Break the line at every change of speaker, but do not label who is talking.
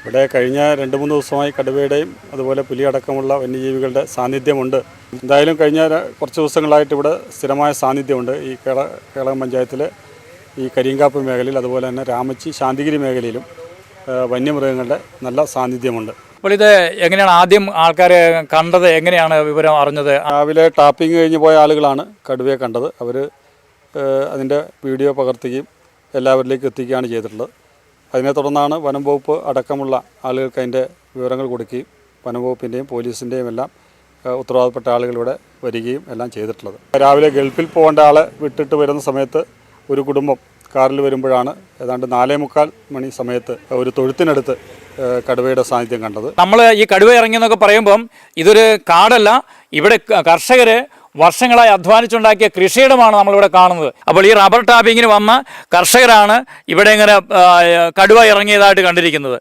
ഇവിടെ കഴിഞ്ഞ 2-3 ദിവസമായി കടുവയുടെയും അതുപോലെ പുലിയടക്കമുള്ള വന്യജീവികളുടെ സാന്നിധ്യമുണ്ട്. എന്തായാലും കഴിഞ്ഞ കുറച്ച് ദിവസങ്ങളായിട്ട് ഇവിടെ സ്ഥിരമായ സാന്നിധ്യമുണ്ട്. ഈ കേളകം പഞ്ചായത്തിലെ ഈ കരിങ്കാപ്പ് മേഖലയിൽ അതുപോലെ തന്നെ രാമച്ചി ശാന്തിഗിരി മേഖലയിലും വന്യമൃഗങ്ങളുടെ നല്ല സാന്നിധ്യമുണ്ട്.
അപ്പോൾ ഇത് എങ്ങനെയാണ് ആദ്യം ആൾക്കാർ കണ്ടത്, എങ്ങനെയാണ് വിവരം അറിഞ്ഞത്?
രാവിലെ ടാപ്പിംഗ് കഴിഞ്ഞ് പോയ ആളുകളാണ് കടുവയെ കണ്ടത്. അവർ അതിൻ്റെ വീഡിയോ പകർത്തുകയും എല്ലാവരിലേക്കും എത്തിക്കുകയാണ് ചെയ്തിട്ടുള്ളത്. അതിനെ തുടർന്നാണ് വനം വകുപ്പ് അടക്കമുള്ള ആളുകൾക്ക് അതിൻ്റെ വിവരങ്ങൾ കൊടുക്കുകയും വനം വകുപ്പിൻ്റെയും പോലീസിൻ്റെയും എല്ലാം ഉത്തരവാദപ്പെട്ട ആളുകൾ ഇവിടെ വരികയും എല്ലാം ചെയ്തിട്ടുള്ളത്. രാവിലെ ഗൾഫിൽ പോകേണ്ട ആളെ വിട്ടിട്ട് വരുന്ന സമയത്ത് ഒരു കുടുംബം കാറിൽ വരുമ്പോഴാണ് ഏതാണ്ട് 4:45 മണി സമയത്ത് ഒരു തൊഴുത്തിനടുത്ത് കടുവയുടെ സാന്നിധ്യം കണ്ടത്.
നമ്മൾ ഈ കടുവ ഇറങ്ങിയെന്നൊക്കെ പറയുമ്പം ഇതൊരു കാടല്ല, ഇവിടെ കർഷകർ വർഷങ്ങളായി അധ്വാനിച്ചുണ്ടാക്കിയ കൃഷിയിടമാണ് നമ്മളിവിടെ കാണുന്നത്. അപ്പോൾ ഈ റബ്ബർ ടാപ്പിങ്ങിന് വന്ന കർഷകരാണ് ഇവിടെ ഇങ്ങനെ കടുവ ഇറങ്ങിയതായിട്ട് കണ്ടിരിക്കുന്നത്.